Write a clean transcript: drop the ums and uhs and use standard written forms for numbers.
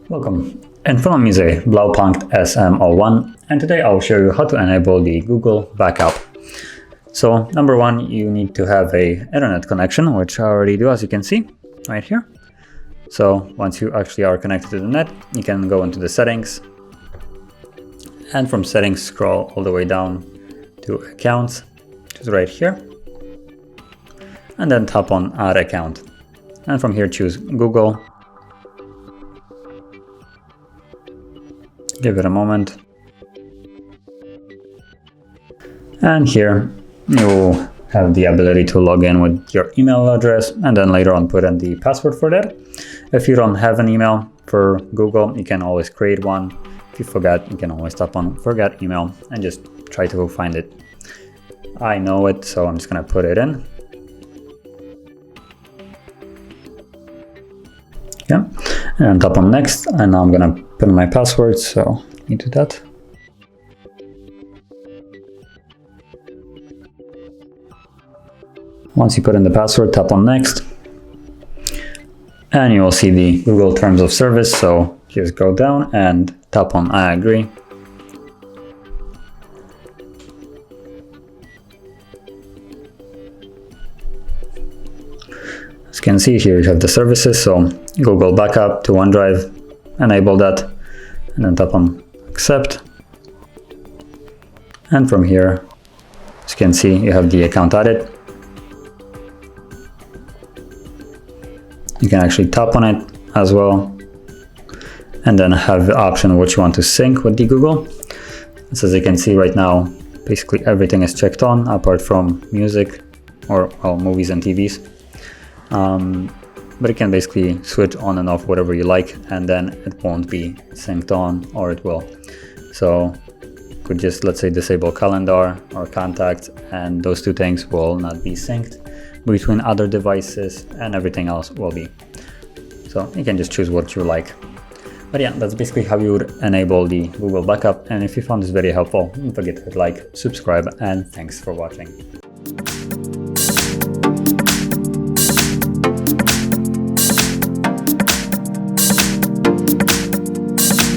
Welcome. In front of me is a BLAUPUNKT SM01, and today I'll show you how to enable the Google backup. So number one, you need to have a internet connection, which I already do, as you can see right here. So once you actually are connected to the net, you can go into the settings, and from settings scroll all the way down to accounts, which is right here, and then tap on add account, and from here choose Google. Give it a moment, and here you will have the ability to log in with your email address and then later on put in the password for that. If you don't have an email for Google, you can always create one. If you forget, you can always tap on forget email and just try to find it. I know it, so I'm just gonna put it in. Yeah, and tap on next, and now I'm gonna put in my password, so let me do that. Once you put in the password, tap on next, and you will see the Google Terms of Service, so just go down and tap on I agree. As you can see here, you have the services, so Google Backup to OneDrive, enable that, and then tap on accept. And from here, as you can see, you have the account added. You can actually tap on it as well, and then have the option which you want to sync with the Google. So as you can see right now, basically everything is checked on apart from music or movies and TVs. But you can basically switch on and off whatever you like, and then it won't be synced on, or it will. So you could just, let's say, disable calendar or contacts, and those two things will not be synced between other devices, and everything else will be. So you can just choose what you like. But yeah, that's basically how you would enable the Google Backup. And if you found this video helpful, don't forget to hit like, subscribe, and thanks for watching.